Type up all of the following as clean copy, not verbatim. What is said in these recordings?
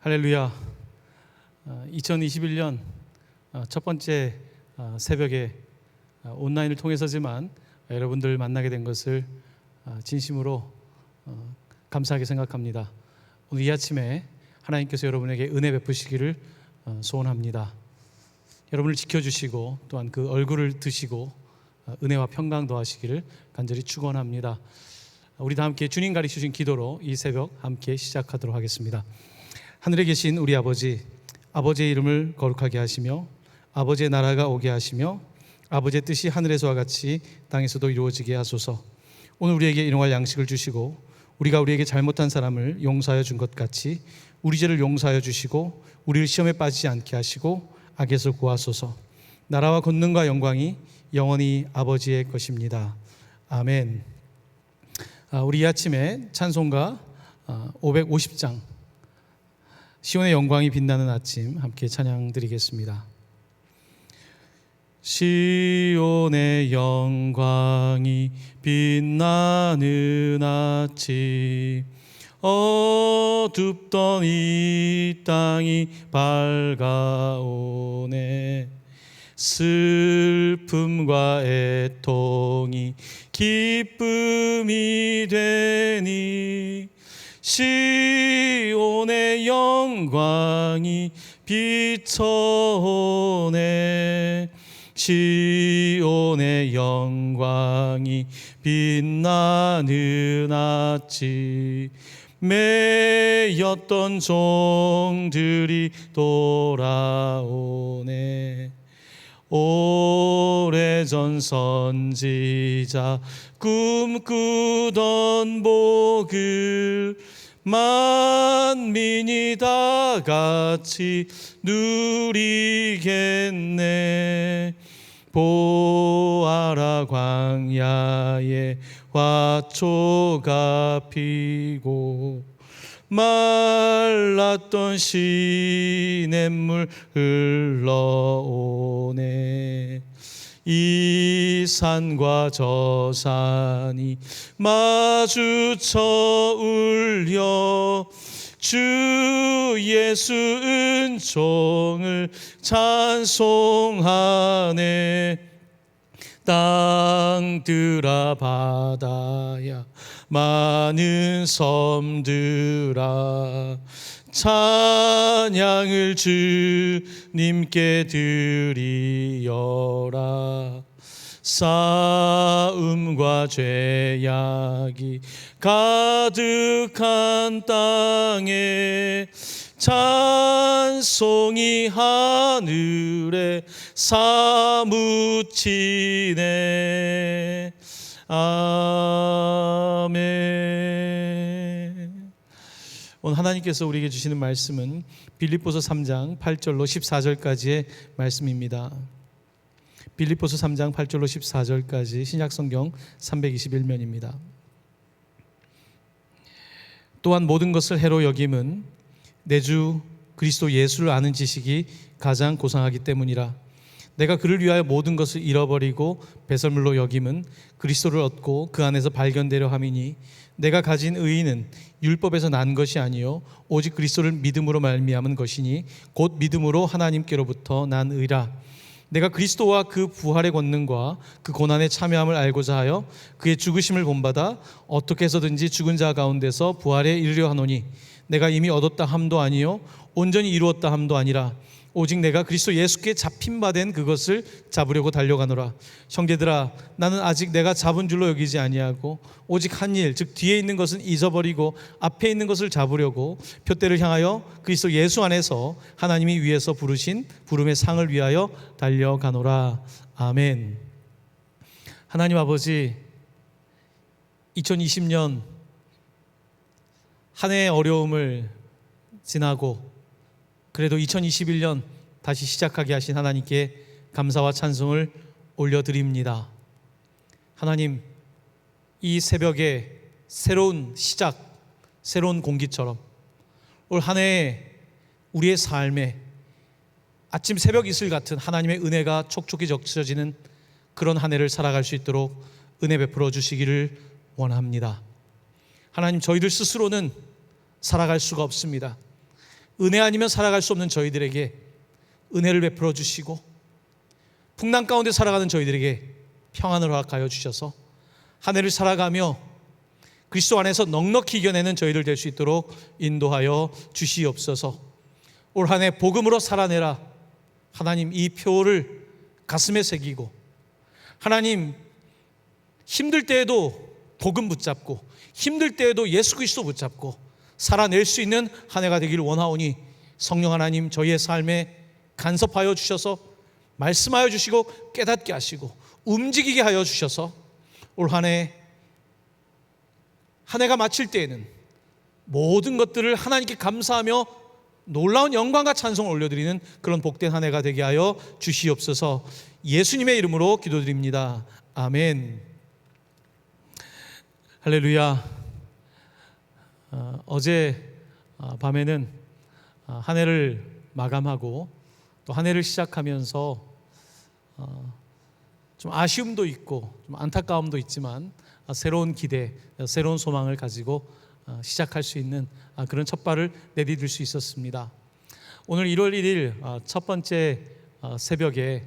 할렐루야. 2021년 첫 번째 새벽에 온라인을 통해서지만 여러분들 만나게 된 것을 진심으로 감사하게 생각합니다. 오늘 이 아침에 하나님께서 여러분에게 은혜 베푸시기를 소원합니다. 여러분을 지켜주시고 또한 그 얼굴을 드시고 은혜와 평강 더하시기를 간절히 축원합니다. 우리 다 함께 주님 가르치신 기도로 이 새벽 함께 시작하도록 하겠습니다. 하늘에 계신 우리 아버지, 아버지의 이름을 거룩하게 하시며 아버지의 나라가 오게 하시며 아버지의 뜻이 하늘에서와 같이 땅에서도 이루어지게 하소서. 오늘 우리에게 일용할 양식을 주시고 우리가 우리에게 잘못한 사람을 용서하여 준 것 같이 우리 죄를 용서하여 주시고 우리를 시험에 빠지지 않게 하시고 악에서 구하소서. 나라와 권능과 영광이 영원히 아버지의 것입니다. 아멘. 우리 이 아침에 찬송가 550장 시온의 영광이 빛나는 아침 함께 찬양 드리겠습니다. 시온의 영광이 빛나는 아침, 어둡던 이 땅이 밝아오네. 슬픔과 애통이 기쁨이 되니 시온의 영광이 비춰오네. 시온의 영광이 빛나는 아침, 매였던 종들이 돌아오네. 오래전 선지자 꿈꾸던 복을 만민이 다 같이 누리겠네. 보아라 광야에 화초가 피고 말랐던 시냇물 흘러오네. 이 산과 저 산이 마주쳐 울려 주 예수 은총을 찬송하네. 땅들아 바다야 많은 섬들아 찬양을 주님께 드리어라. 싸움과 죄악이 가득한 땅에 찬송이 하늘에 사무치네. 아멘. 오늘 하나님께서 우리에게 주시는 말씀은 빌립보서 3장 8절로 14절까지의 말씀입니다. 빌립보서 3장 8절로 14절까지 신약성경 321면입니다. 또한 모든 것을 해로 여김은 내 주 그리스도 예수를 아는 지식이 가장 고상하기 때문이라. 내가 그를 위하여 모든 것을 잃어버리고 배설물로 여김은 그리스도를 얻고 그 안에서 발견되려 함이니, 내가 가진 의의는 율법에서 난 것이 아니요 오직 그리스도를 믿음으로 말미암은 것이니 곧 믿음으로 하나님께로부터 난 의라. 내가 그리스도와 그 부활의 권능과 그 고난에 참여함을 알고자 하여 그의 죽으심을 본받아 어떻게 해서든지 죽은 자 가운데서 부활에 이르려 하노니, 내가 이미 얻었다 함도 아니요 온전히 이루었다 함도 아니라 오직 내가 그리스도 예수께 잡힌 바 된 그것을 잡으려고 달려가노라. 형제들아, 나는 아직 내가 잡은 줄로 여기지 아니하고 오직 한 일, 즉 뒤에 있는 것은 잊어버리고 앞에 있는 것을 잡으려고 표대를 향하여 그리스도 예수 안에서 하나님이 위에서 부르신 부름의 상을 위하여 달려가노라. 아멘. 하나님 아버지, 2020년 한 해의 어려움을 지나고 그래도 2021년 다시 시작하게 하신 하나님께 감사와 찬송을 올려드립니다. 하나님, 이 새벽에 새로운 시작, 새로운 공기처럼 올 한 해에 우리의 삶에 아침 새벽 이슬 같은 하나님의 은혜가 촉촉히 적셔지는 그런 한 해를 살아갈 수 있도록 은혜 베풀어 주시기를 원합니다. 하나님, 저희들 스스로는 살아갈 수가 없습니다. 은혜 아니면 살아갈 수 없는 저희들에게 은혜를 베풀어 주시고, 풍랑 가운데 살아가는 저희들에게 평안을 허락하여 주셔서 한 해를 살아가며 그리스도 안에서 넉넉히 이겨내는 저희들 될 수 있도록 인도하여 주시옵소서. 올 한 해 복음으로 살아내라. 하나님, 이 표를 가슴에 새기고, 하나님, 힘들 때에도 복음 붙잡고, 힘들 때에도 예수 그리스도 붙잡고 살아낼 수 있는 한 해가 되기를 원하오니, 성령 하나님, 저희의 삶에 간섭하여 주셔서 말씀하여 주시고 깨닫게 하시고 움직이게 하여 주셔서 올 한 해가 마칠 때에는 모든 것들을 하나님께 감사하며 놀라운 영광과 찬송을 올려드리는 그런 복된 한 해가 되게 하여 주시옵소서. 예수님의 이름으로 기도드립니다. 아멘. 할렐루야. 어제 밤에는 한 해를 마감하고 또 한 해를 시작하면서 좀 아쉬움도 있고 좀 안타까움도 있지만 새로운 기대, 새로운 소망을 가지고 시작할 수 있는 그런 첫발을 내디딜 수 있었습니다. 오늘 1월 1일 첫 번째 새벽에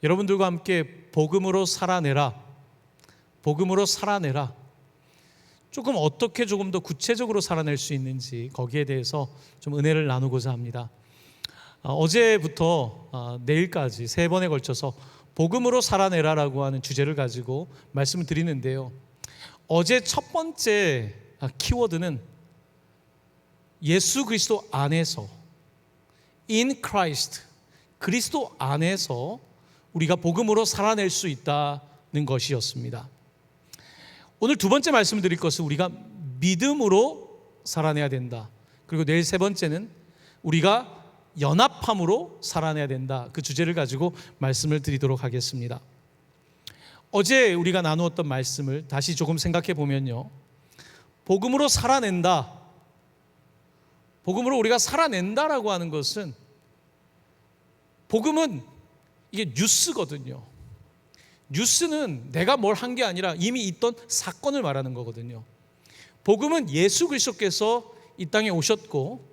여러분들과 함께 복음으로 살아내라, 복음으로 살아내라, 조금 어떻게 조금 더 구체적으로 살아낼 수 있는지 거기에 대해서 좀 은혜를 나누고자 합니다. 어제부터 내일까지 3번에 걸쳐서 복음으로 살아내라라고 하는 주제를 가지고 말씀을 드리는데요, 어제 첫 번째 키워드는 예수 그리스도 안에서, in Christ, 그리스도 안에서 우리가 복음으로 살아낼 수 있다는 것이었습니다. 오늘 두 번째 말씀을 드릴 것은 우리가 믿음으로 살아내야 된다. 그리고 내일 세 번째는 우리가 연합함으로 살아내야 된다. 그 주제를 가지고 말씀을 드리도록 하겠습니다. 어제 우리가 나누었던 말씀을 다시 조금 생각해 보면요, 복음으로 살아낸다, 복음으로 우리가 살아낸다라고 하는 것은, 복음은 이게 뉴스거든요. 뉴스는 내가 뭘 한 게 아니라 이미 있던 사건을 말하는 거거든요. 복음은 예수 그리스도께서 이 땅에 오셨고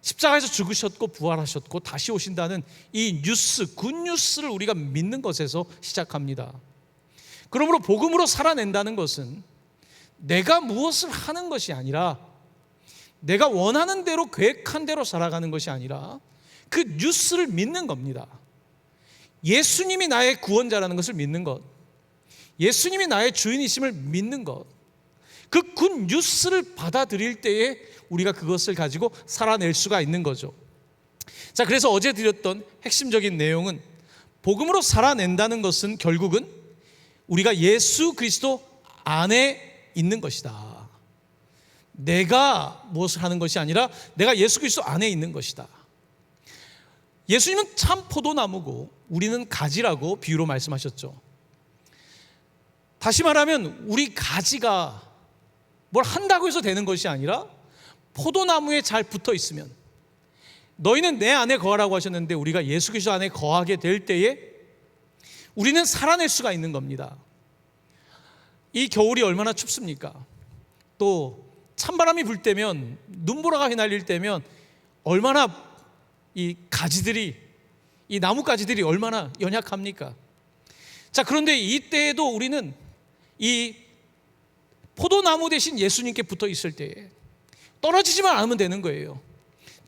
십자가에서 죽으셨고 부활하셨고 다시 오신다는 이 뉴스, 굿뉴스를 우리가 믿는 것에서 시작합니다. 그러므로 복음으로 살아낸다는 것은 내가 무엇을 하는 것이 아니라, 내가 원하는 대로 계획한 대로 살아가는 것이 아니라 그 뉴스를 믿는 겁니다. 예수님이 나의 구원자라는 것을 믿는 것, 예수님이 나의 주인이심을 믿는 것, 그 굿뉴스를 받아들일 때에 우리가 그것을 가지고 살아낼 수가 있는 거죠. 자, 그래서 어제 드렸던 핵심적인 내용은, 복음으로 살아낸다는 것은 결국은 우리가 예수 그리스도 안에 있는 것이다. 내가 무엇을 하는 것이 아니라 내가 예수 그리스도 안에 있는 것이다. 예수님은 참 포도나무고 우리는 가지라고 비유로 말씀하셨죠. 다시 말하면 우리 가지가 뭘 한다고 해서 되는 것이 아니라 포도나무에 잘 붙어 있으면, 너희는 내 안에 거하라고 하셨는데 우리가 예수 그리스도 안에 거하게 될 때에 우리는 살아낼 수가 있는 겁니다. 이 겨울이 얼마나 춥습니까? 또 찬바람이 불 때면, 눈보라가 휘날릴 때면 얼마나 이 가지들이, 이 나무 가지들이 얼마나 연약합니까? 자, 그런데 이때에도 우리는 이 포도나무 대신 예수님께 붙어 있을 때에 떨어지지만 않으면 되는 거예요.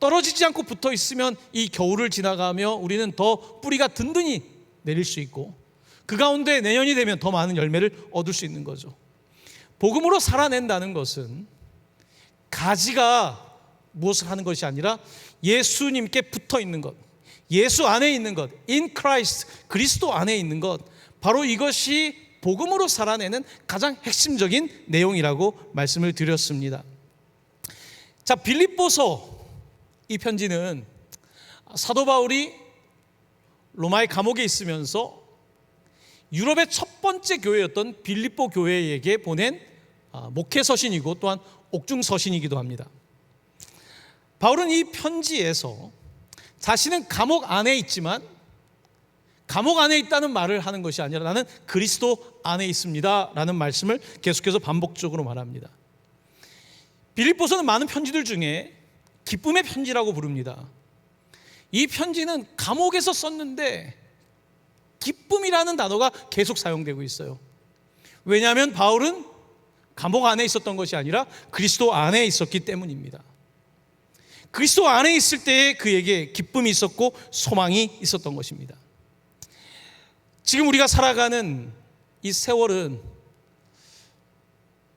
떨어지지 않고 붙어 있으면 이 겨울을 지나가며 우리는 더 뿌리가 든든히 내릴 수 있고, 그 가운데 내년이 되면 더 많은 열매를 얻을 수 있는 거죠. 복음으로 살아낸다는 것은 가지가 무엇을 하는 것이 아니라 예수님께 붙어 있는 것, 예수 안에 있는 것, in Christ, 그리스도 안에 있는 것, 바로 이것이 복음으로 살아내는 가장 핵심적인 내용이라고 말씀을 드렸습니다. 자, 빌립보서 이 편지는 사도 바울이 로마의 감옥에 있으면서 유럽의 첫 번째 교회였던 빌립보 교회에게 보낸 목회 서신이고 또한 옥중 서신이기도 합니다. 바울은 이 편지에서 자신은 감옥 안에 있지만 감옥 안에 있다는 말을 하는 것이 아니라 나는 그리스도 안에 있습니다 라는 말씀을 계속해서 반복적으로 말합니다. 빌립보서는 많은 편지들 중에 기쁨의 편지라고 부릅니다. 이 편지는 감옥에서 썼는데 기쁨이라는 단어가 계속 사용되고 있어요. 왜냐하면 바울은 감옥 안에 있었던 것이 아니라 그리스도 안에 있었기 때문입니다. 그리스도 안에 있을 때에 그에게 기쁨이 있었고 소망이 있었던 것입니다. 지금 우리가 살아가는 이 세월은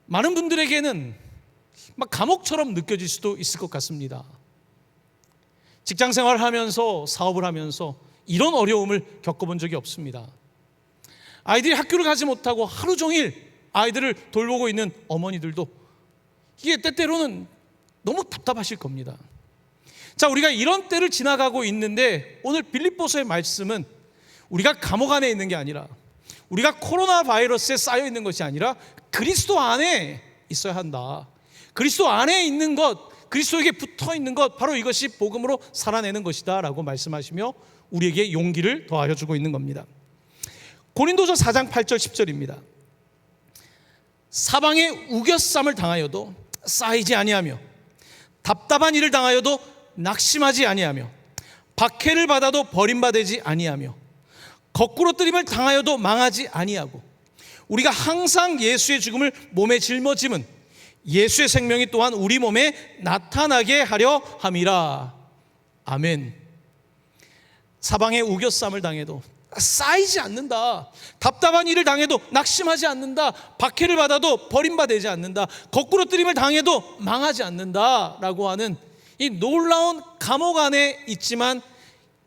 많은 분들에게는 막 감옥처럼 느껴질 수도 있을 것 같습니다. 직장 생활을 하면서 사업을 하면서 이런 어려움을 겪어본 적이 없습니다. 아이들이 학교를 가지 못하고 하루 종일 아이들을 돌보고 있는 어머니들도 이게 때때로는 너무 답답하실 겁니다. 자, 우리가 이런 때를 지나가고 있는데 오늘 빌립보서의 말씀은 우리가 감옥 안에 있는 게 아니라 우리가 코로나 바이러스에 쌓여 있는 것이 아니라 그리스도 안에 있어야 한다. 그리스도 안에 있는 것, 그리스도에게 붙어 있는 것, 바로 이것이 복음으로 살아내는 것이다 라고 말씀하시며 우리에게 용기를 더하여 주고 있는 겁니다. 고린도서 4장 8절 10절입니다. 사방에 우겨쌈을 당하여도 쌓이지 아니하며 답답한 일을 당하여도 낙심하지 아니하며 박해를 받아도 버림받지 아니하며 거꾸로 뜨림을 당하여도 망하지 아니하고 우리가 항상 예수의 죽음을 몸에 짊어짐은 예수의 생명이 또한 우리 몸에 나타나게 하려 함이라. 아멘. 사방에 우겨쌈을 당해도 쌓이지 않는다. 답답한 일을 당해도 낙심하지 않는다. 박해를 받아도 버림받지 않는다. 거꾸로 뜨림을 당해도 망하지 않는다 라고 하는 이 놀라운 감옥 안에 있지만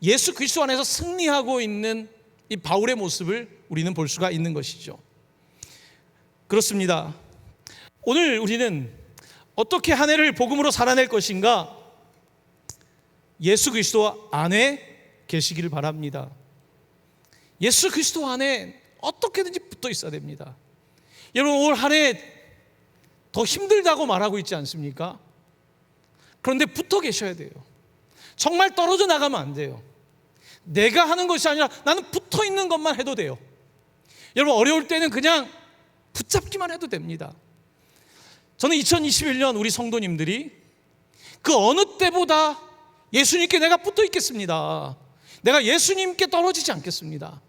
예수 그리스도 안에서 승리하고 있는 이 바울의 모습을 우리는 볼 수가 있는 것이죠. 그렇습니다. 오늘 우리는 어떻게 한 해를 복음으로 살아낼 것인가? 예수 그리스도 안에 계시기를 바랍니다. 예수 그리스도 안에 어떻게든지 붙어 있어야 됩니다. 여러분, 올 한 해 더 힘들다고 말하고 있지 않습니까? 그런데 붙어 계셔야 돼요. 정말 떨어져 나가면 안 돼요. 내가 하는 것이 아니라 나는 붙어 있는 것만 해도 돼요. 여러분, 어려울 때는 그냥 붙잡기만 해도 됩니다. 저는 2021년 우리 성도님들이 그 어느 때보다 예수님께 내가 붙어 있겠습니다. 내가 예수님께 떨어지지 않겠습니다.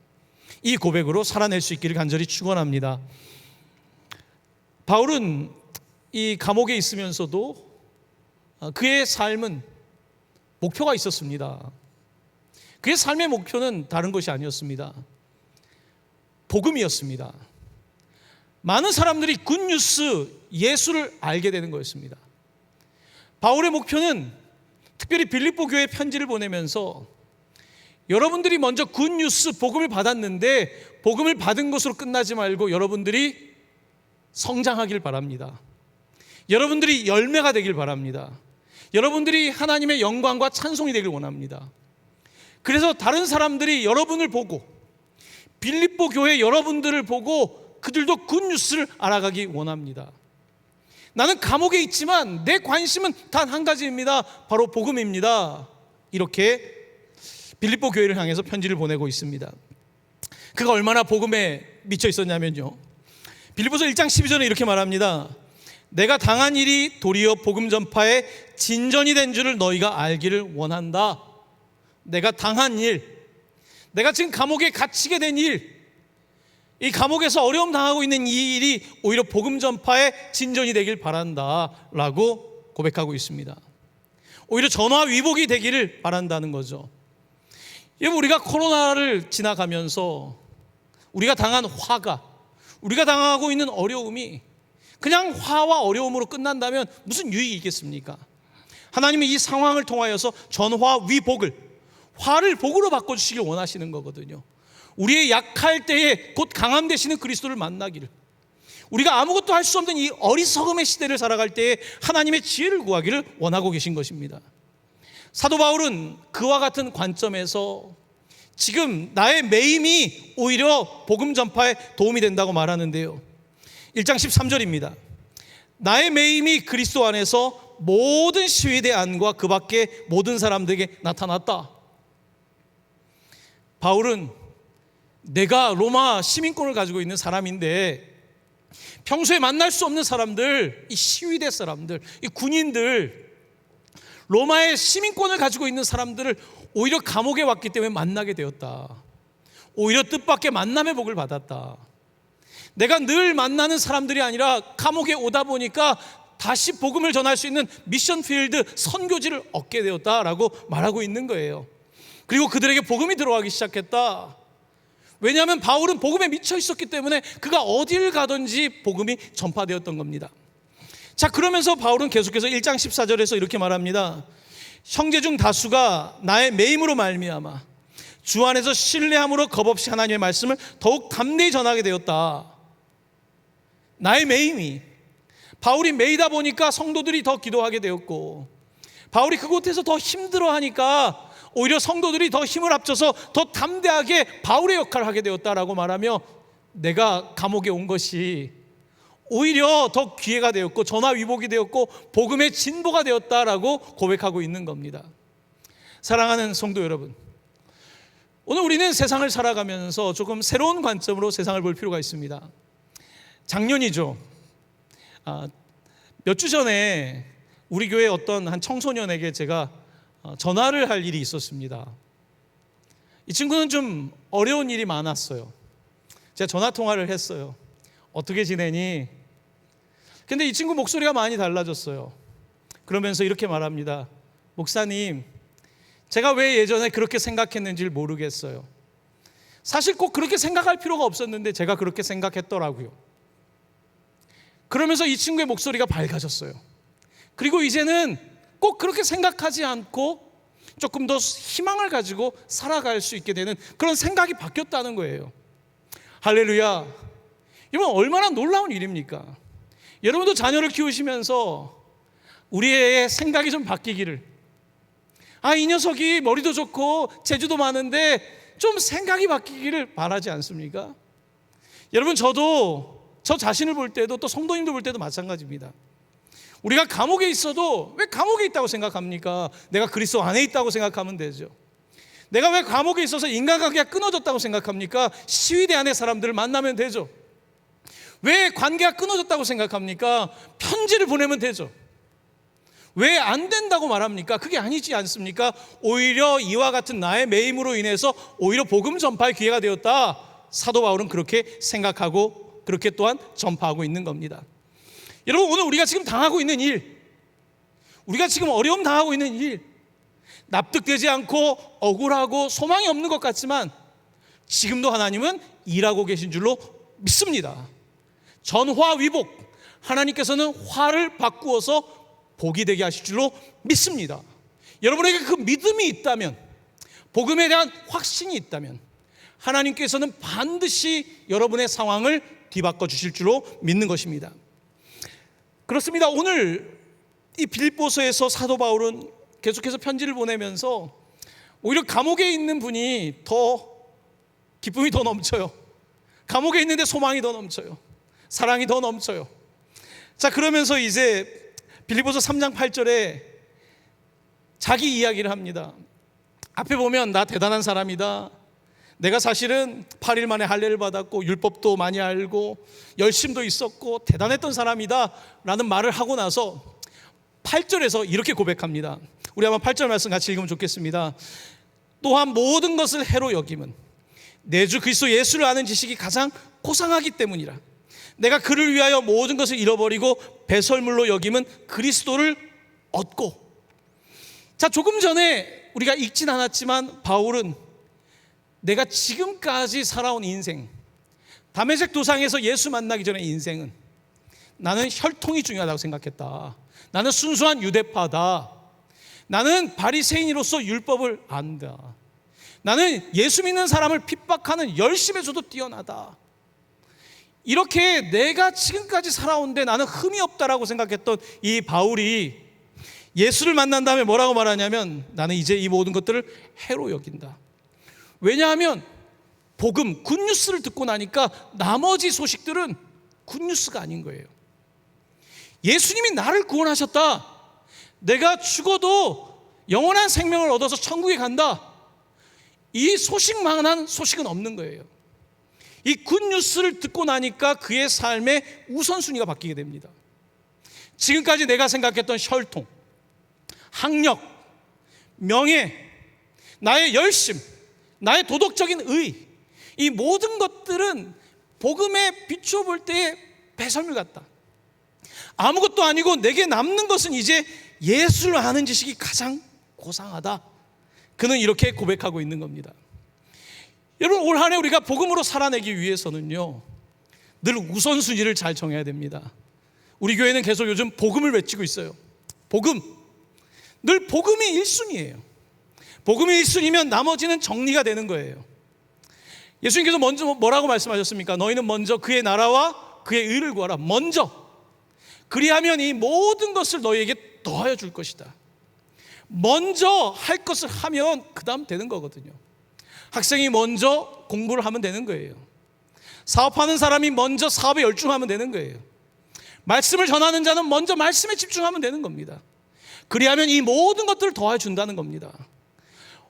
이 고백으로 살아낼 수 있기를 간절히 축원합니다. 바울은 이 감옥에 있으면서도 그의 삶은 목표가 있었습니다. 그의 삶의 목표는 다른 것이 아니었습니다. 복음이었습니다. 많은 사람들이 굿뉴스, 예수를 알게 되는 거였습니다. 바울의 목표는 특별히 빌립보 교회에 편지를 보내면서 여러분들이 먼저 굿뉴스, 복음을 받았는데 복음을 받은 것으로 끝나지 말고 여러분들이 성장하길 바랍니다. 여러분들이 열매가 되길 바랍니다. 여러분들이 하나님의 영광과 찬송이 되길 원합니다. 그래서 다른 사람들이 여러분을 보고 빌립보 교회 여러분들을 보고 그들도 굿뉴스를 알아가기 원합니다. 나는 감옥에 있지만 내 관심은 단 한 가지입니다. 바로 복음입니다. 이렇게 빌립보 교회를 향해서 편지를 보내고 있습니다. 그가 얼마나 복음에 미쳐 있었냐면요, 빌립보서 1장 12절에 이렇게 말합니다. 내가 당한 일이 도리어 복음 전파의 진전이 된 줄을 너희가 알기를 원한다. 내가 당한 일, 내가 지금 감옥에 갇히게 된 일, 이 감옥에서 어려움 당하고 있는 이 일이 오히려 복음 전파의 진전이 되길 바란다 라고 고백하고 있습니다. 오히려 전화위복이 되기를 바란다는 거죠. 여러분, 우리가 코로나를 지나가면서 우리가 당한 화가, 우리가 당하고 있는 어려움이 그냥 화와 어려움으로 끝난다면 무슨 유익이 있겠습니까? 하나님이 이 상황을 통하여서 전화위복을, 화를 복으로 바꿔주시길 원하시는 거거든요. 우리의 약할 때에 곧 강함 되시는 그리스도를 만나기를, 우리가 아무것도 할 수 없는 이 어리석음의 시대를 살아갈 때에 하나님의 지혜를 구하기를 원하고 계신 것입니다. 사도 바울은 그와 같은 관점에서 지금 나의 매임이 오히려 복음 전파에 도움이 된다고 말하는데요, 1장 13절입니다. 나의 매임이 그리스도 안에서 모든 시위대 안과 그 밖의 모든 사람들에게 나타났다. 바울은 내가 로마 시민권을 가지고 있는 사람인데 평소에 만날 수 없는 사람들, 이 시위대 사람들, 이 군인들, 로마의 시민권을 가지고 있는 사람들을 오히려 감옥에 왔기 때문에 만나게 되었다. 오히려 뜻밖의 만남의 복을 받았다. 내가 늘 만나는 사람들이 아니라 감옥에 오다 보니까 다시 복음을 전할 수 있는 미션 필드 선교지를 얻게 되었다라고 말하고 있는 거예요. 그리고 그들에게 복음이 들어가기 시작했다. 왜냐하면 바울은 복음에 미쳐 있었기 때문에 그가 어딜 가든지 복음이 전파되었던 겁니다. 자, 그러면서 바울은 계속해서 1장 14절에서 이렇게 말합니다. 형제 중 다수가 나의 매임으로 말미암아 주 안에서 신뢰함으로 겁없이 하나님의 말씀을 더욱 담대히 전하게 되었다. 나의 매임이, 바울이 매이다 보니까 성도들이 더 기도하게 되었고, 바울이 그곳에서 더 힘들어하니까 오히려 성도들이 더 힘을 합쳐서 더 담대하게 바울의 역할을 하게 되었다라고 말하며, 내가 감옥에 온 것이 오히려 더 기회가 되었고 전화위복이 되었고 복음의 진보가 되었다라고 고백하고 있는 겁니다. 사랑하는 성도 여러분, 오늘 우리는 세상을 살아가면서 조금 새로운 관점으로 세상을 볼 필요가 있습니다. 작년이죠. 몇 주 전에 우리 교회 어떤 한 청소년에게 제가 전화를 할 일이 있었습니다. 이 친구는 좀 어려운 일이 많았어요. 제가 전화 통화를 했어요. 어떻게 지내니? 근데 이 친구 목소리가 많이 달라졌어요. 그러면서 이렇게 말합니다. 목사님, 제가 왜 예전에 그렇게 생각했는지를 모르겠어요. 사실 꼭 그렇게 생각할 필요가 없었는데 제가 그렇게 생각했더라고요. 그러면서 이 친구의 목소리가 밝아졌어요. 그리고 이제는 꼭 그렇게 생각하지 않고 조금 더 희망을 가지고 살아갈 수 있게 되는 그런 생각이 바뀌었다는 거예요. 할렐루야. 여러분, 얼마나 놀라운 일입니까? 여러분도 자녀를 키우시면서 우리의 생각이 좀 바뀌기를, 이 녀석이 머리도 좋고 재주도 많은데 좀 생각이 바뀌기를 바라지 않습니까? 여러분, 저도 저 자신을 볼 때도 또 성도님들 볼 때도 마찬가지입니다. 우리가 감옥에 있어도 왜 감옥에 있다고 생각합니까? 내가 그리스도 안에 있다고 생각하면 되죠. 내가 왜 감옥에 있어서 인간관계가 끊어졌다고 생각합니까? 시위대 안에 사람들을 만나면 되죠. 왜 관계가 끊어졌다고 생각합니까? 편지를 보내면 되죠. 왜 안 된다고 말합니까? 그게 아니지 않습니까? 오히려 이와 같은 나의 매임으로 인해서 오히려 복음 전파의 기회가 되었다. 사도 바울은 그렇게 생각하고 그렇게 또한 전파하고 있는 겁니다. 여러분, 오늘 우리가 지금 당하고 있는 일, 우리가 지금 어려움 당하고 있는 일, 납득되지 않고 억울하고 소망이 없는 것 같지만 지금도 하나님은 일하고 계신 줄로 믿습니다. 전화위복, 하나님께서는 화를 바꾸어서 복이 되게 하실 줄로 믿습니다. 여러분에게 그 믿음이 있다면, 복음에 대한 확신이 있다면 하나님께서는 반드시 여러분의 상황을 뒤바꿔 주실 줄로 믿는 것입니다. 그렇습니다. 오늘 이 빌립보서에서 사도 바울은 계속해서 편지를 보내면서 오히려 감옥에 있는 분이 더 기쁨이 더 넘쳐요. 감옥에 있는데 소망이 더 넘쳐요. 사랑이 더 넘쳐요. 자, 그러면서 이제 빌립보서 3장 8절에 자기 이야기를 합니다. 앞에 보면 나 대단한 사람이다. 내가 사실은 8일 만에 할례를 받았고 율법도 많이 알고 열심도 있었고 대단했던 사람이다 라는 말을 하고 나서 8절에서 이렇게 고백합니다. 우리 한번 8절 말씀 같이 읽으면 좋겠습니다. 또한 모든 것을 해로 여김은 내 주 그리스도 예수를 아는 지식이 가장 고상하기 때문이라. 내가 그를 위하여 모든 것을 잃어버리고 배설물로 여김은 그리스도를 얻고. 자, 조금 전에 우리가 읽진 않았지만 바울은 내가 지금까지 살아온 인생, 다메섹 도상에서 예수 만나기 전의 인생은 나는 혈통이 중요하다고 생각했다. 나는 순수한 유대파다. 나는 바리새인으로서 율법을 안다. 나는 예수 믿는 사람을 핍박하는 열심에서도 뛰어나다. 이렇게 내가 지금까지 살아온데 나는 흠이 없다라고 생각했던 이 바울이 예수를 만난 다음에 뭐라고 말하냐면 나는 이제 이 모든 것들을 해로 여긴다. 왜냐하면 복음, 굿뉴스를 듣고 나니까 나머지 소식들은 굿뉴스가 아닌 거예요. 예수님이 나를 구원하셨다. 내가 죽어도 영원한 생명을 얻어서 천국에 간다. 이 소식만한 소식은 없는 거예요. 이 굿뉴스를 듣고 나니까 그의 삶의 우선순위가 바뀌게 됩니다. 지금까지 내가 생각했던 혈통, 학력, 명예, 나의 열심, 나의 도덕적인 의, 이 모든 것들은 복음에 비추어 볼 때의 배설물 같다. 아무것도 아니고 내게 남는 것은 이제 예수를 아는 지식이 가장 고상하다. 그는 이렇게 고백하고 있는 겁니다. 여러분, 올 한 해 우리가 복음으로 살아내기 위해서는요, 늘 우선순위를 잘 정해야 됩니다. 우리 교회는 계속 요즘 복음을 외치고 있어요. 복음, 늘 복음이 1순위예요. 복음이 1순위면 나머지는 정리가 되는 거예요. 예수님께서 먼저 뭐라고 말씀하셨습니까? 너희는 먼저 그의 나라와 그의 의를 구하라. 먼저. 그리하면 이 모든 것을 너희에게 더하여 줄 것이다. 먼저 할 것을 하면 그 다음 되는 거거든요. 학생이 먼저 공부를 하면 되는 거예요. 사업하는 사람이 먼저 사업에 열중하면 되는 거예요. 말씀을 전하는 자는 먼저 말씀에 집중하면 되는 겁니다. 그리하면 이 모든 것들을 더해 준다는 겁니다.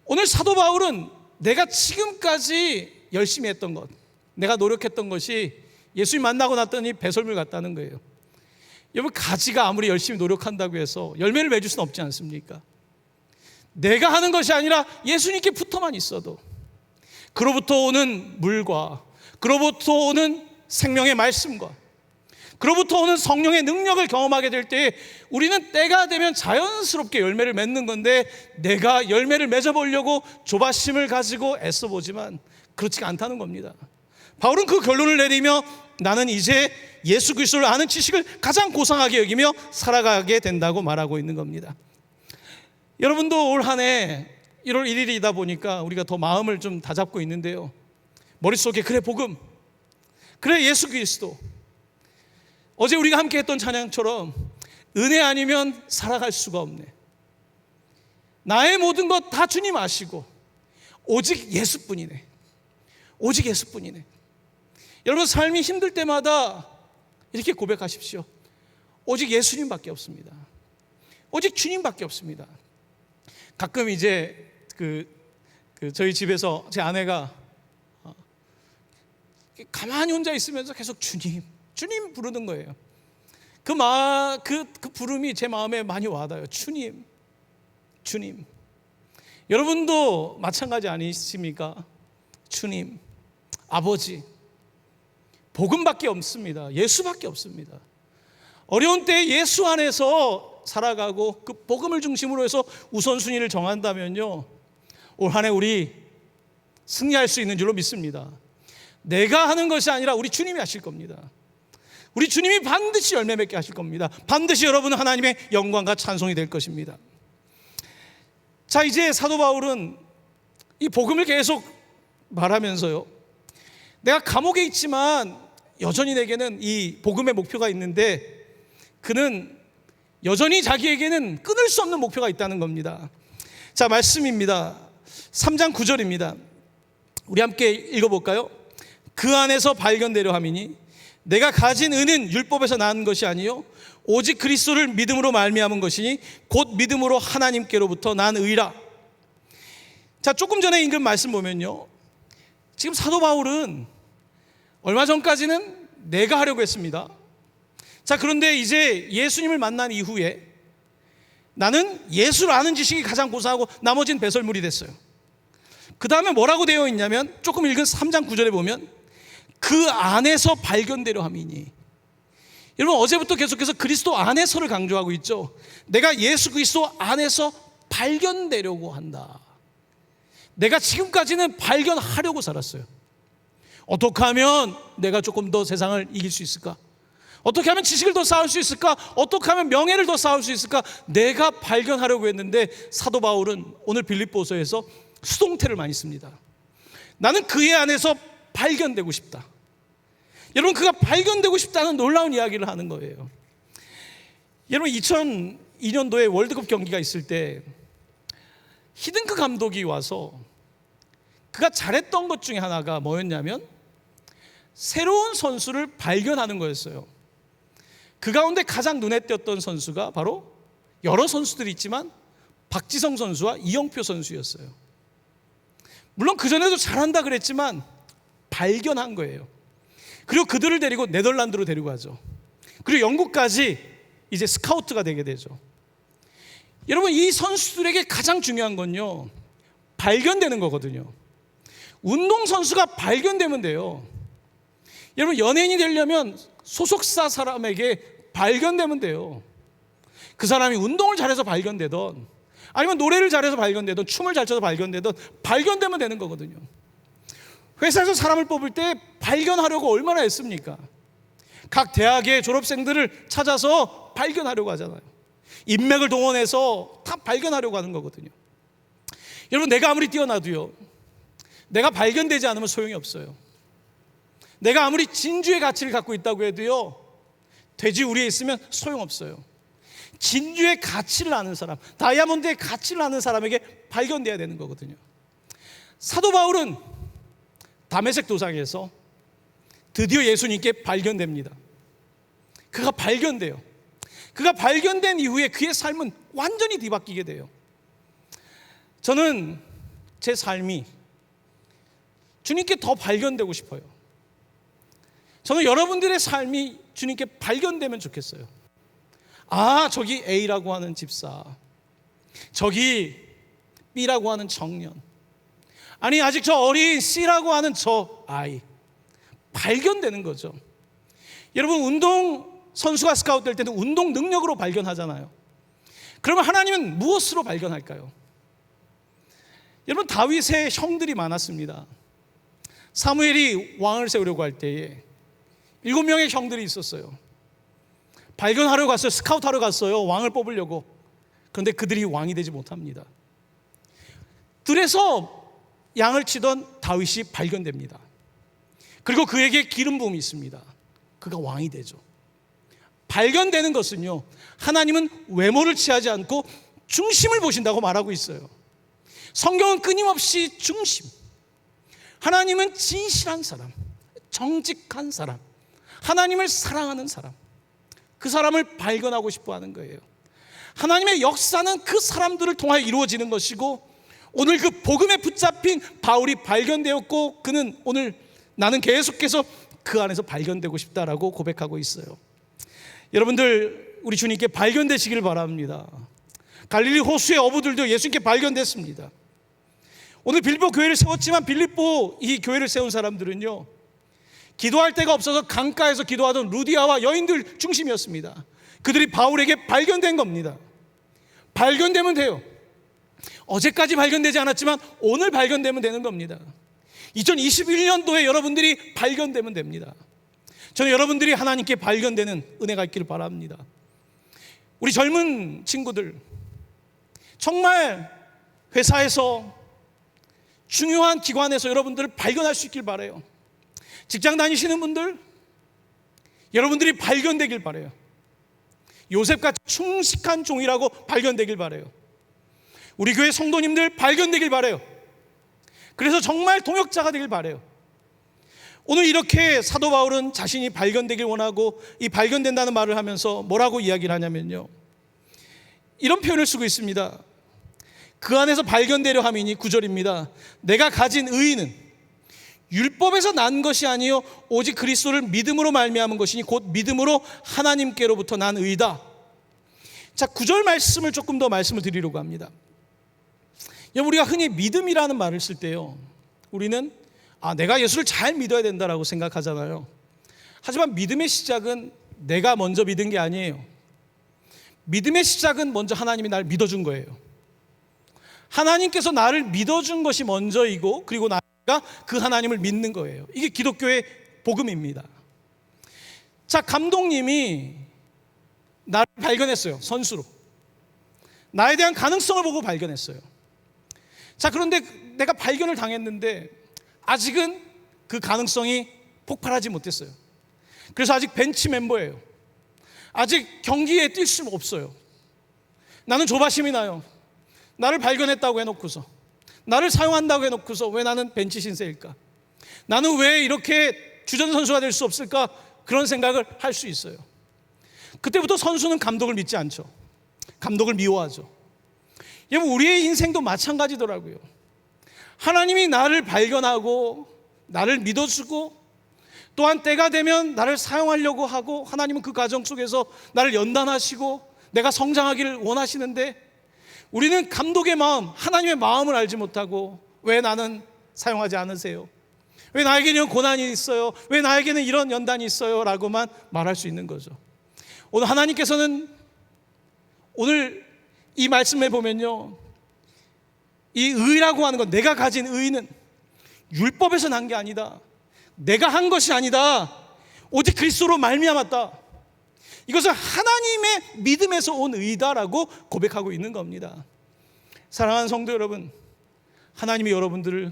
오늘 사도 바울은 내가 지금까지 열심히 했던 것, 내가 노력했던 것이 예수님 만나고 났더니 배설물 같다는 거예요. 여러분, 가지가 아무리 열심히 노력한다고 해서 열매를 맺을 수는 없지 않습니까? 내가 하는 것이 아니라 예수님께 붙어만 있어도 그로부터 오는 물과 그로부터 오는 생명의 말씀과 그로부터 오는 성령의 능력을 경험하게 될 때 우리는 때가 되면 자연스럽게 열매를 맺는 건데, 내가 열매를 맺어보려고 조바심을 가지고 애써보지만 그렇지가 않다는 겁니다. 바울은 그 결론을 내리며 나는 이제 예수 그리스도를 아는 지식을 가장 고상하게 여기며 살아가게 된다고 말하고 있는 겁니다. 여러분도 올 한 해 1월 1일이다 보니까 우리가 더 마음을 좀 다잡고 있는데요, 머릿속에 그래 복음, 그래 예수 그리스도, 어제 우리가 함께 했던 찬양처럼 은혜 아니면 살아갈 수가 없네. 나의 모든 것 다 주님 아시고 오직 예수뿐이네. 오직 예수뿐이네. 여러분, 삶이 힘들 때마다 이렇게 고백하십시오. 오직 예수님밖에 없습니다. 오직 주님밖에 없습니다. 가끔 이제 저희 집에서 제 아내가 가만히 혼자 있으면서 계속 주님, 주님 부르는 거예요. 그 부름이 제 마음에 많이 와닿아요. 주님, 주님. 여러분도 마찬가지 아니십니까? 주님, 아버지. 복음밖에 없습니다. 예수밖에 없습니다. 어려운 때 예수 안에서 살아가고 그 복음을 중심으로 해서 우선순위를 정한다면요, 올 한 해 우리 승리할 수 있는 줄로 믿습니다. 내가 하는 것이 아니라 우리 주님이 하실 겁니다. 우리 주님이 반드시 열매 맺게 하실 겁니다. 반드시 여러분은 하나님의 영광과 찬송이 될 것입니다. 자, 이제 사도 바울은 이 복음을 계속 말하면서요, 내가 감옥에 있지만 여전히 내게는 이 복음의 목표가 있는데, 그는 여전히 자기에게는 끊을 수 없는 목표가 있다는 겁니다. 자, 말씀입니다. 3장 9절입니다. 우리 함께 읽어볼까요? 그 안에서 발견되려 함이니 내가 가진 은은 율법에서 난 것이 아니요 오직 그리스도를 믿음으로 말미암은 것이니 곧 믿음으로 하나님께로부터 난 의라. 자, 조금 전에 읽은 말씀 보면요, 지금 사도 바울은 얼마 전까지는 내가 하려고 했습니다. 자, 그런데 이제 예수님을 만난 이후에 나는 예수를 아는 지식이 가장 고상하고 나머지는 배설물이 됐어요. 그 다음에 뭐라고 되어 있냐면, 조금 읽은 3장 9절에 보면 그 안에서 발견되려 함이니. 여러분, 어제부터 계속해서 그리스도 안에서를 강조하고 있죠. 내가 예수 그리스도 안에서 발견되려고 한다. 내가 지금까지는 발견하려고 살았어요. 어떻게 하면 내가 조금 더 세상을 이길 수 있을까? 어떻게 하면 지식을 더 쌓을 수 있을까? 어떻게 하면 명예를 더 쌓을 수 있을까? 내가 발견하려고 했는데, 사도 바울은 오늘 빌립보서에서 수동태를 많이 씁니다. 나는 그의 안에서 발견되고 싶다. 여러분, 그가 발견되고 싶다는 놀라운 이야기를 하는 거예요. 여러분, 2002년도에 월드컵 경기가 있을 때 히든크 감독이 와서 그가 잘했던 것 중에 하나가 뭐였냐면 새로운 선수를 발견하는 거였어요. 그 가운데 가장 눈에 띄었던 선수가 바로 여러 선수들이 있지만 박지성 선수와 이영표 선수였어요. 물론 그전에도 잘한다 그랬지만 발견한 거예요. 그리고 그들을 데리고 네덜란드로 데리고 가죠. 그리고 영국까지 이제 스카우트가 되게 되죠. 여러분, 이 선수들에게 가장 중요한 건요, 발견되는 거거든요. 운동선수가 발견되면 돼요. 여러분, 연예인이 되려면 소속사 사람에게 발견되면 돼요. 그 사람이 운동을 잘해서 발견되던, 아니면 노래를 잘해서 발견되던, 춤을 잘 춰서 발견되던, 발견되면 되는 거거든요. 회사에서 사람을 뽑을 때 발견하려고 얼마나 애씁니까? 각 대학의 졸업생들을 찾아서 발견하려고 하잖아요. 인맥을 동원해서 다 발견하려고 하는 거거든요. 여러분, 내가 아무리 뛰어나도요, 내가 발견되지 않으면 소용이 없어요. 내가 아무리 진주의 가치를 갖고 있다고 해도요, 돼지 우리에 있으면 소용없어요. 진주의 가치를 아는 사람, 다이아몬드의 가치를 아는 사람에게 발견돼야 되는 거거든요. 사도 바울은 다메섹 도상에서 드디어 예수님께 발견됩니다. 그가 발견돼요. 그가 발견된 이후에 그의 삶은 완전히 뒤바뀌게 돼요. 저는 제 삶이 주님께 더 발견되고 싶어요. 저는 여러분들의 삶이 주님께 발견되면 좋겠어요. 아, 저기 A라고 하는 집사, 저기 B라고 하는 청년, 아니 아직 저 어린 C라고 하는 저 아이, 발견되는 거죠. 여러분, 운동 선수가 스카우트 될 때는 운동 능력으로 발견하잖아요. 그러면 하나님은 무엇으로 발견할까요? 여러분, 다윗의 형들이 많았습니다. 사무엘이 왕을 세우려고 할 때에 7명의 형들이 있었어요. 발견하러 갔어요. 스카우트하러 갔어요. 왕을 뽑으려고. 그런데 그들이 왕이 되지 못합니다. 들에서 양을 치던 다윗이 발견됩니다. 그리고 그에게 기름 부음이 있습니다. 그가 왕이 되죠. 발견되는 것은요, 하나님은 외모를 취하지 않고 중심을 보신다고 말하고 있어요. 성경은 끊임없이 중심, 하나님은 진실한 사람, 정직한 사람, 하나님을 사랑하는 사람, 그 사람을 발견하고 싶어 하는 거예요. 하나님의 역사는 그 사람들을 통하여 이루어지는 것이고, 오늘 그 복음에 붙잡힌 바울이 발견되었고, 그는 오늘 나는 계속해서 그 안에서 발견되고 싶다라고 고백하고 있어요. 여러분들, 우리 주님께 발견되시길 바랍니다. 갈릴리 호수의 어부들도 예수님께 발견됐습니다. 오늘 빌립보 교회를 세웠지만 빌립보 이 교회를 세운 사람들은요, 기도할 데가 없어서 강가에서 기도하던 루디아와 여인들 중심이었습니다. 그들이 바울에게 발견된 겁니다. 발견되면 돼요. 어제까지 발견되지 않았지만 오늘 발견되면 되는 겁니다. 2021년도에 여러분들이 발견되면 됩니다. 저는 여러분들이 하나님께 발견되는 은혜가 있기를 바랍니다. 우리 젊은 친구들, 정말 회사에서, 중요한 기관에서 여러분들을 발견할 수 있길 바라요. 직장 다니시는 분들, 여러분들이 발견되길 바라요. 요셉같이 충식한 종이라고 발견되길 바라요. 우리 교회 성도님들 발견되길 바라요. 그래서 정말 동역자가 되길 바라요. 오늘 이렇게 사도 바울은 자신이 발견되길 원하고, 이 발견된다는 말을 하면서 뭐라고 이야기를 하냐면요, 이런 표현을 쓰고 있습니다. 그 안에서 발견되려 함이니, 9절입니다. 내가 가진 의의는 율법에서 난 것이 아니요 오직 그리스도를 믿음으로 말미암은 것이니 곧 믿음으로 하나님께로부터 난 의다. 자, 9절 말씀을 조금 더 말씀을 드리려고 합니다. 우리가 흔히 믿음이라는 말을 쓸 때요, 우리는 내가 예수를 잘 믿어야 된다라고 생각하잖아요. 하지만 믿음의 시작은 내가 먼저 믿은 게 아니에요. 믿음의 시작은 먼저 하나님이 나를 믿어준 거예요. 하나님께서 나를 믿어준 것이 먼저이고, 그리고 내가 그 하나님을 믿는 거예요. 이게 기독교의 복음입니다. 자, 감독님이 나를 발견했어요. 선수로. 나에 대한 가능성을 보고 발견했어요. 자, 그런데 내가 발견을 당했는데 아직은 그 가능성이 폭발하지 못했어요. 그래서 아직 벤치 멤버예요. 아직 경기에 뛸 수 없어요. 나는 조바심이 나요. 나를 발견했다고 해놓고서, 나를 사용한다고 해놓고서 왜 나는 벤치 신세일까? 나는 왜 이렇게 주전 선수가 될 수 없을까? 그런 생각을 할 수 있어요. 그때부터 선수는 감독을 믿지 않죠. 감독을 미워하죠. 여러분, 우리의 인생도 마찬가지더라고요. 하나님이 나를 발견하고 나를 믿어주고, 또한 때가 되면 나를 사용하려고 하고, 하나님은 그 과정 속에서 나를 연단하시고 내가 성장하기를 원하시는데, 우리는 감독의 마음, 하나님의 마음을 알지 못하고 왜 나는 사용하지 않으세요? 왜 나에게는 고난이 있어요? 왜 나에게는 이런 연단이 있어요? 라고만 말할 수 있는 거죠. 오늘 하나님께서는 오늘 이 말씀에 보면요, 이 의라고 하는 건, 내가 가진 의는 율법에서 난 게 아니다, 내가 한 것이 아니다, 오직 그리스도로 말미암았다, 이것은 하나님의 믿음에서 온 의다라고 고백하고 있는 겁니다. 사랑하는 성도 여러분, 하나님이 여러분들을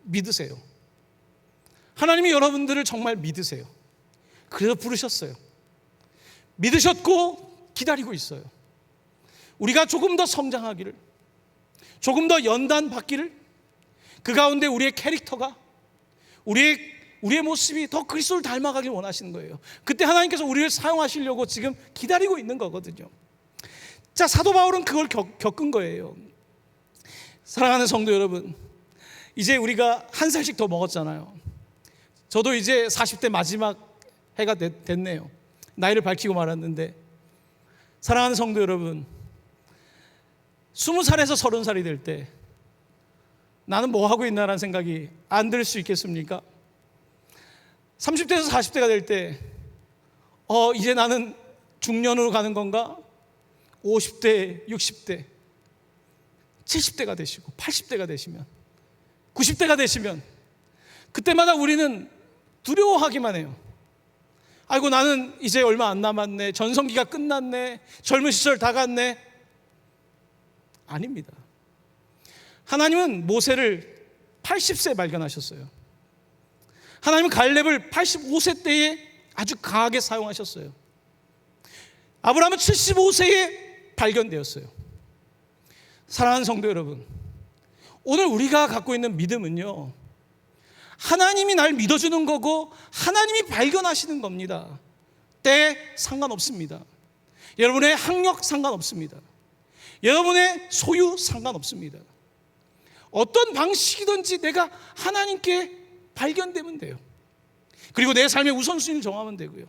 믿으세요. 하나님이 여러분들을 정말 믿으세요. 그래서 부르셨어요. 믿으셨고 기다리고 있어요. 우리가 조금 더 성장하기를, 조금 더 연단 받기를, 그 가운데 우리의 캐릭터가, 우리의 모습이 더 그리스도를 닮아가길 원하시는 거예요. 그때 하나님께서 우리를 사용하시려고 지금 기다리고 있는 거거든요. 자, 사도 바울은 그걸 겪은 거예요. 사랑하는 성도 여러분, 이제 우리가 한 살씩 더 먹었잖아요. 저도 이제 40대 마지막 해가 됐네요. 나이를 밝히고 말았는데, 사랑하는 성도 여러분, 20살에서 30살이 될 때 나는 뭐 하고 있나라는 생각이 안 들 수 있겠습니까? 30대에서 40대가 될 때 이제 나는 중년으로 가는 건가? 50대, 60대, 70대가 되시고 80대가 되시면, 90대가 되시면 그때마다 우리는 두려워하기만 해요. 아이고, 나는 이제 얼마 안 남았네, 전성기가 끝났네, 젊은 시절 다 갔네. 아닙니다. 하나님은 모세를 80세 발견하셨어요. 하나님은 갈렙을 85세 때에 아주 강하게 사용하셨어요. 아브라함은 75세에 발견되었어요. 사랑하는 성도 여러분, 오늘 우리가 갖고 있는 믿음은요, 하나님이 날 믿어주는 거고 하나님이 발견하시는 겁니다. 때 상관없습니다. 여러분의 학력 상관없습니다. 여러분의 소유 상관없습니다. 어떤 방식이든지 내가 하나님께 발견되면 돼요. 그리고 내 삶의 우선순위를 정하면 되고요.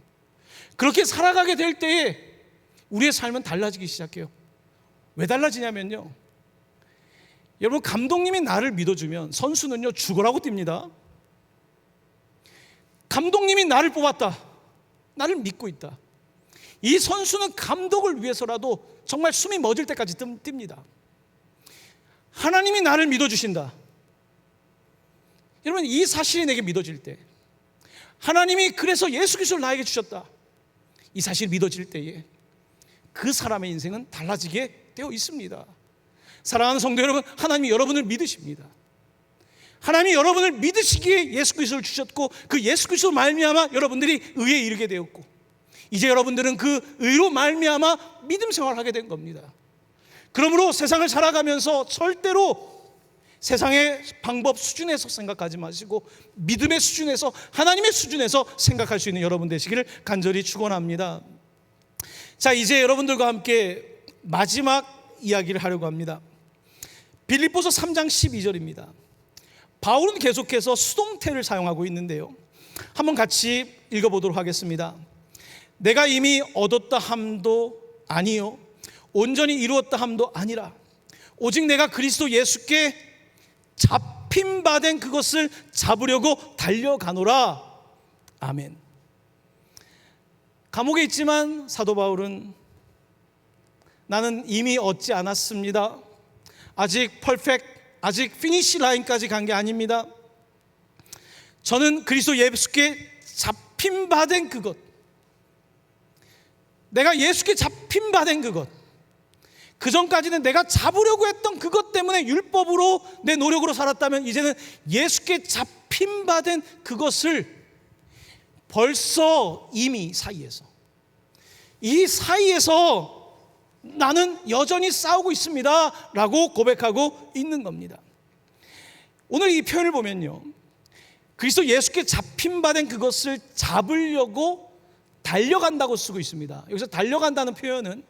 그렇게 살아가게 될 때에 우리의 삶은 달라지기 시작해요. 왜 달라지냐면요, 여러분, 감독님이 나를 믿어주면 선수는요 죽으라고 뜁니다. 감독님이 나를 뽑았다, 나를 믿고 있다, 이 선수는 감독을 위해서라도 정말 숨이 멎을 때까지 뜁니다. 하나님이 나를 믿어주신다. 여러분, 이 사실이 내게 믿어질 때, 하나님이 그래서 예수 그리스도를 나에게 주셨다, 이 사실이 믿어질 때에 그 사람의 인생은 달라지게 되어 있습니다. 사랑하는 성도 여러분, 하나님이 여러분을 믿으십니다. 하나님이 여러분을 믿으시기에 예수 그리스도를 주셨고, 그 예수 그리스도 말미암아 여러분들이 의에 이르게 되었고, 이제 여러분들은 그 의로 말미암아 믿음 생활하게 된 겁니다. 그러므로 세상을 살아가면서 절대로 세상의 방법 수준에서 생각하지 마시고 믿음의 수준에서, 하나님의 수준에서 생각할 수 있는 여러분 되시기를 간절히 축원합니다. 자, 이제 여러분들과 함께 마지막 이야기를 하려고 합니다. 빌립보서 3장 12절입니다. 바울은 계속해서 수동태를 사용하고 있는데요, 한번 같이 읽어보도록 하겠습니다. 내가 이미 얻었다 함도 아니요 온전히 이루었다 함도 아니라 오직 내가 그리스도 예수께 잡힌 바 된 그것을 잡으려고 달려가노라. 아멘. 감옥에 있지만 사도 바울은 나는 이미 얻지 않았습니다, 아직 퍼펙트, 아직 피니시 라인까지 간 게 아닙니다. 저는 그리스도 예수께 잡힌 바 된 그것, 내가 예수께 잡힌 바 된 그것, 그 전까지는 내가 잡으려고 했던 그것 때문에 율법으로 내 노력으로 살았다면, 이제는 예수께 잡힌 바 된 그것을 벌써 이미 이 사이에서 나는 여전히 싸우고 있습니다 라고 고백하고 있는 겁니다. 오늘 이 표현을 보면요, 그리스도 예수께 잡힌 바 된 그것을 잡으려고 달려간다고 쓰고 있습니다. 여기서 달려간다는 표현은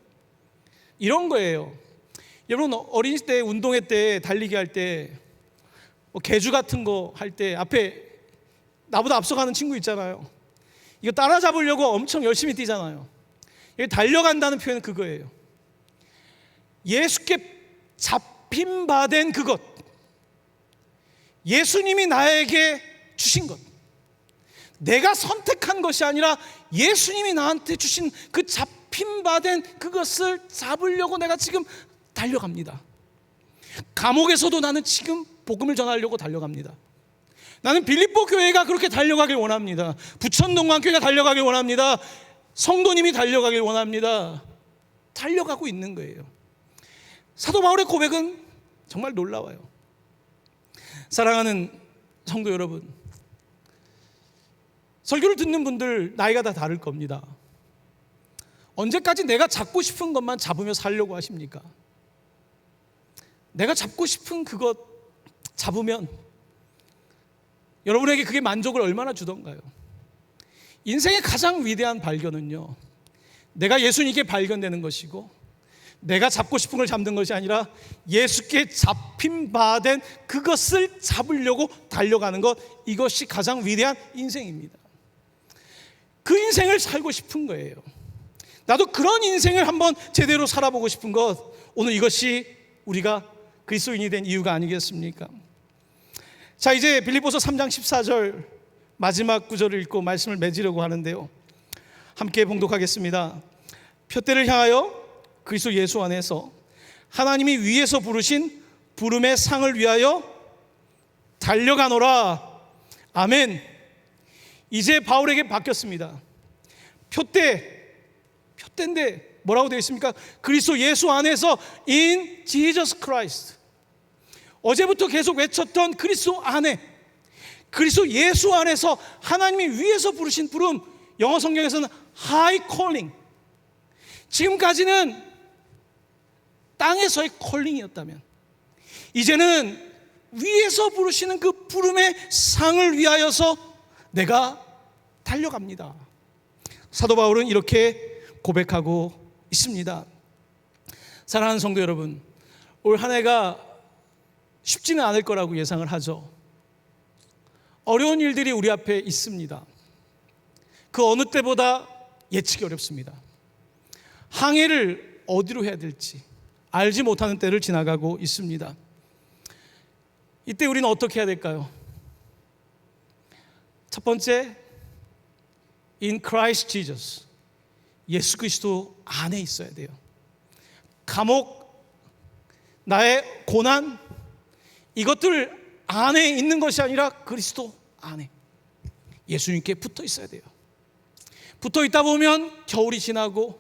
이런 거예요. 여러분, 어린이 때 운동회 때 달리기 할 때 개주 같은 거 할 때 앞에 나보다 앞서가는 친구 있잖아요. 이거 따라잡으려고 엄청 열심히 뛰잖아요. 달려간다는 표현은 그거예요. 예수께 잡힘받은 그것, 예수님이 나에게 주신 것, 내가 선택한 것이 아니라 예수님이 나한테 주신 그 잡힘받은 그것을 잡으려고 내가 지금 달려갑니다. 감옥에서도 나는 지금 복음을 전하려고 달려갑니다. 나는 빌립보 교회가 그렇게 달려가길 원합니다. 부천동광교회가 달려가길 원합니다. 성도님이 달려가길 원합니다. 달려가고 있는 거예요. 사도 바울의 고백은 정말 놀라워요. 사랑하는 성도 여러분, 설교를 듣는 분들 나이가 다 다를 겁니다. 언제까지 내가 잡고 싶은 것만 잡으며 살려고 하십니까? 내가 잡고 싶은 그것 잡으면 여러분에게 그게 만족을 얼마나 주던가요? 인생의 가장 위대한 발견은요, 내가 예수님께 발견되는 것이고, 내가 잡고 싶은 걸 잡는 것이 아니라 예수께 잡힘받은 그것을 잡으려고 달려가는 것, 이것이 가장 위대한 인생입니다. 그 인생을 살고 싶은 거예요. 나도 그런 인생을 한번 제대로 살아보고 싶은 것, 오늘 이것이 우리가 그리스도인이 된 이유가 아니겠습니까? 자, 이제 빌립보서 3장 14절 마지막 구절을 읽고 말씀을 맺으려고 하는데요, 함께 봉독하겠습니다. 표대를 향하여 그리스도 예수 안에서 하나님이 위에서 부르신 부름의 상을 위하여 달려가노라. 아멘. 이제 바울에게 바뀌었습니다. 표대인데 뭐라고 되어 있습니까? 그리스도 예수 안에서 in Jesus Christ. 어제부터 계속 외쳤던 그리스도 안에, 그리스도 예수 안에서 하나님이 위에서 부르신 부름, 영어 성경에서는 high calling. 지금까지는 땅에서의 콜링이었다면 이제는 위에서 부르시는 그 부름의 상을 위하여서 내가 달려갑니다. 사도 바울은 이렇게 고백하고 있습니다. 사랑하는 성도 여러분, 올 한 해가 쉽지는 않을 거라고 예상을 하죠. 어려운 일들이 우리 앞에 있습니다. 그 어느 때보다 예측이 어렵습니다. 항해를 어디로 해야 될지 알지 못하는 때를 지나가고 있습니다. 이때 우리는 어떻게 해야 될까요? 첫 번째, in Christ Jesus, 예수 그리스도 안에 있어야 돼요. 감옥, 나의 고난, 이것들 안에 있는 것이 아니라 그리스도 안에, 예수님께 붙어 있어야 돼요. 붙어 있다 보면 겨울이 지나고,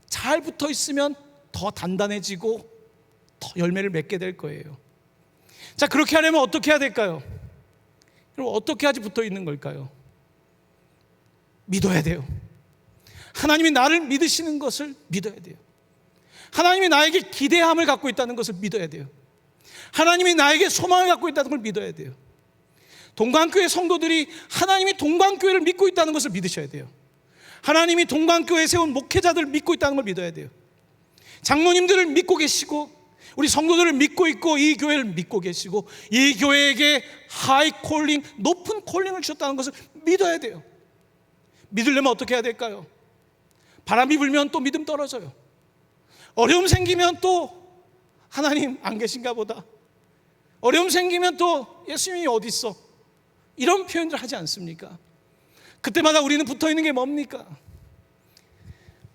잘 붙어 있으면 더 단단해지고 더 열매를 맺게 될 거예요. 자, 그렇게 하려면 어떻게 해야 될까요? 그럼 어떻게 하지 붙어 있는 걸까요? 믿어야 돼요. 하나님이 나를 믿으시는 것을 믿어야 돼요. 하나님이 나에게 기대함을 갖고 있다는 것을 믿어야 돼요. 하나님이 나에게 소망을 갖고 있다는 걸 믿어야 돼요. 동광교회 성도들이 하나님이 동광교회를 믿고 있다는 것을 믿으셔야 돼요. 하나님이 동광교회에 세운 목회자들을 믿고 있다는 걸 믿어야 돼요. 장로님들을 믿고 계시고, 우리 성도들을 믿고 있고, 이 교회를 믿고 계시고, 이 교회에게 하이 콜링, 높은 콜링을 주셨다는 것을 믿어야 돼요. 믿으려면 어떻게 해야 될까요? 바람이 불면 또 믿음 떨어져요. 어려움 생기면 또 하나님 안 계신가 보다. 어려움 생기면 또 예수님이 어디 있어? 이런 표현들 하지 않습니까? 그때마다 우리는 붙어 있는 게 뭡니까?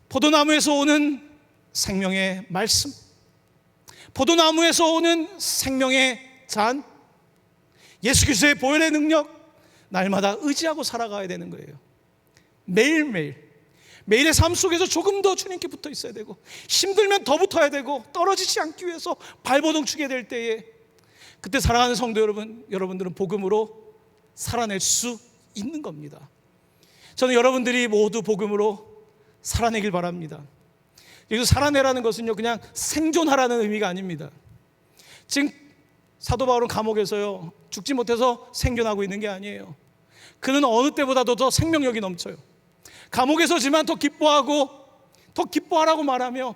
포도나무에서 오는 생명의 말씀, 포도나무에서 오는 생명의 잔, 예수 그리스도의 보혈의 능력, 날마다 의지하고 살아가야 되는 거예요. 매일의 삶 속에서 조금 더 주님께 붙어 있어야 되고, 힘들면 더 붙어야 되고, 떨어지지 않기 위해서 발버둥 치게 될 때에, 그때 사랑하는 성도 여러분, 여러분들은 복음으로 살아낼 수 있는 겁니다. 저는 여러분들이 모두 복음으로 살아내길 바랍니다. 여기서 살아내라는 것은요, 그냥 생존하라는 의미가 아닙니다. 지금 사도 바울은 감옥에서요, 죽지 못해서 생존하고 있는 게 아니에요. 그는 어느 때보다도 더 생명력이 넘쳐요. 감옥에서지만 더 기뻐하고, 더 기뻐하라고 말하며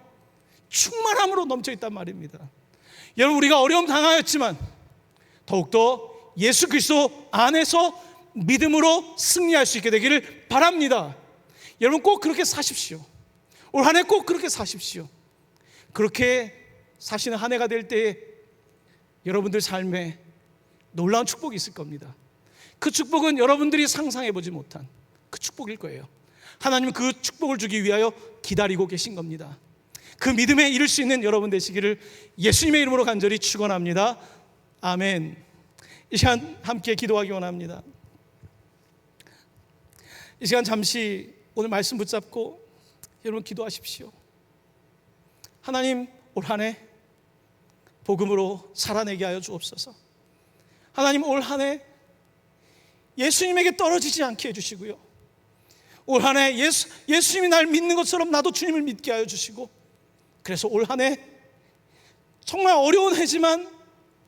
충만함으로 넘쳐 있단 말입니다. 여러분, 우리가 어려움 당하였지만 더욱더 예수 그리스도 안에서 믿음으로 승리할 수 있게 되기를 바랍니다. 여러분, 꼭 그렇게 사십시오. 올 한 해 꼭 그렇게 사십시오. 그렇게 사시는 한 해가 될 때에 여러분들 삶에 놀라운 축복이 있을 겁니다. 그 축복은 여러분들이 상상해보지 못한 그 축복일 거예요. 하나님은 그 축복을 주기 위하여 기다리고 계신 겁니다. 그 믿음에 이룰 수 있는 여러분 되시기를 예수님의 이름으로 간절히 축원합니다. 아멘. 이 시간 함께 기도하기 원합니다. 이 시간 잠시 오늘 말씀 붙잡고 여러분 기도하십시오. 하나님, 올 한 해 복음으로 살아내게 하여 주옵소서. 하나님, 올 한 해 예수님에게 떨어지지 않게 해주시고요, 올 한 해 예수님이 날 믿는 것처럼 나도 주님을 믿게 하여 주시고, 그래서 올 한 해 정말 어려운 해지만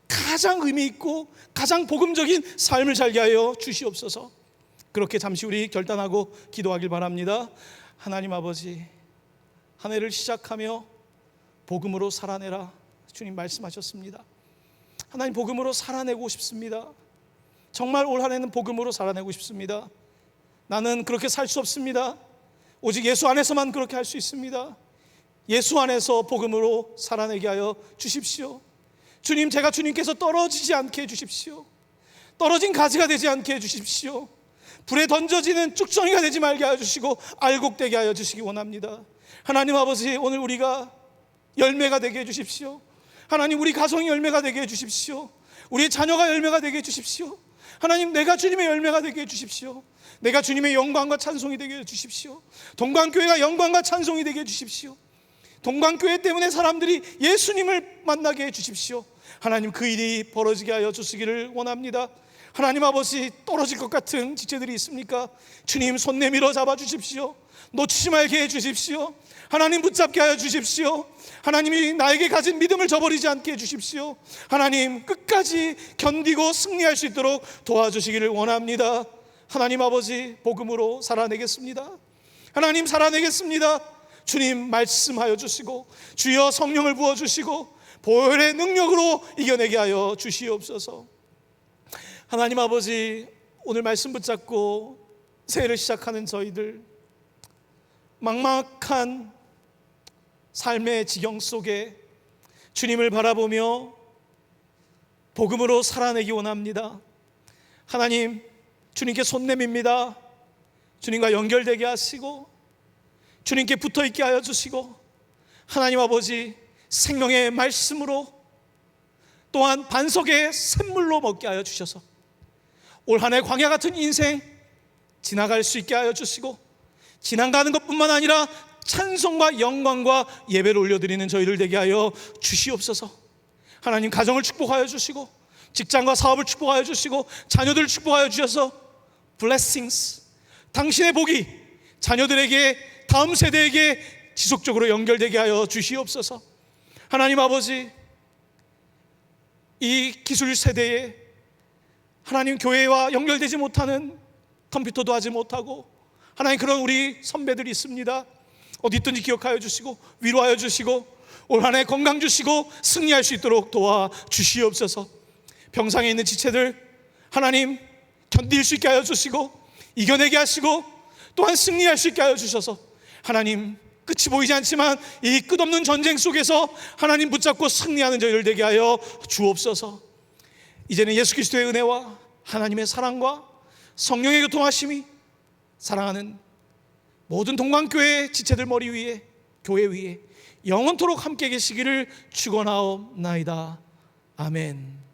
가장 의미 있고 가장 복음적인 삶을 살게 하여 주시옵소서. 그렇게 잠시 우리 결단하고 기도하길 바랍니다. 하나님 아버지, 한 해를 시작하며 복음으로 살아내라 주님 말씀하셨습니다. 하나님, 복음으로 살아내고 싶습니다. 정말 올 한 해는 복음으로 살아내고 싶습니다. 나는 그렇게 살 수 없습니다. 오직 예수 안에서만 그렇게 할 수 있습니다. 예수 안에서 복음으로 살아내게 하여 주십시오. 주님, 제가 주님께서 떨어지지 않게 해주십시오. 떨어진 가지가 되지 않게 해주십시오. 불에 던져지는 쭉정이가 되지 말게 하여 주시고 알곡되게 하여 주시기 원합니다. 하나님 아버지, 오늘 우리가 열매가 되게 해주십시오. 하나님, 우리 가정이 열매가 되게 해주십시오. 우리 자녀가 열매가 되게 해주십시오. 하나님, 내가 주님의 열매가 되게 해주십시오. 내가 주님의 영광과 찬송이 되게 해주십시오. 동방교회가 영광과 찬송이 되게 해주십시오. 동방교회 때문에 사람들이 예수님을 만나게 해주십시오. 하나님, 그 일이 벌어지게 하여 주시기를 원합니다. 하나님 아버지, 떨어질 것 같은 지체들이 있습니까? 주님, 손 내밀어 잡아주십시오. 놓치지 말게 해주십시오. 하나님, 붙잡게 하여 주십시오. 하나님이 나에게 가진 믿음을 저버리지 않게 해주십시오. 하나님, 끝까지 견디고 승리할 수 있도록 도와주시기를 원합니다. 하나님 아버지, 복음으로 살아내겠습니다. 하나님, 살아내겠습니다. 주님, 말씀하여 주시고 주여 성령을 부어주시고 보혈의 능력으로 이겨내게 하여 주시옵소서. 하나님 아버지, 오늘 말씀 붙잡고 새해를 시작하는 저희들, 막막한 삶의 지경 속에 주님을 바라보며 복음으로 살아내기 원합니다. 하나님, 주님께 손 내밉니다. 주님과 연결되게 하시고 주님께 붙어있게 하여 주시고, 하나님 아버지, 생명의 말씀으로 또한 반석의 샘물로 먹게 하여 주셔서 올 한 해 광야 같은 인생 지나갈 수 있게 하여 주시고, 지나가는 것뿐만 아니라 찬송과 영광과 예배를 올려드리는 저희를 되게 하여 주시옵소서. 하나님, 가정을 축복하여 주시고 직장과 사업을 축복하여 주시고 자녀들을 축복하여 주셔서 blessings, 당신의 복이 자녀들에게, 다음 세대에게 지속적으로 연결되게 하여 주시옵소서. 하나님 아버지, 이 기술 세대에 하나님 교회와 연결되지 못하는, 컴퓨터도 하지 못하고 하나님, 그런 우리 선배들이 있습니다. 어디 있든지 기억하여 주시고 위로하여 주시고 올 한 해 건강 주시고 승리할 수 있도록 도와주시옵소서. 병상에 있는 지체들 하나님, 견딜 수 있게 하여 주시고 이겨내게 하시고 또한 승리할 수 있게 하여 주셔서, 하나님, 끝이 보이지 않지만 이 끝없는 전쟁 속에서 하나님 붙잡고 승리하는 저희를 되게 하여 주옵소서. 이제는 예수 그리스도의 은혜와 하나님의 사랑과 성령의 교통하심이 사랑하는 모든 동방교회 지체들 머리 위에, 교회 위에 영원토록 함께 계시기를 축원하옵나이다. 아멘.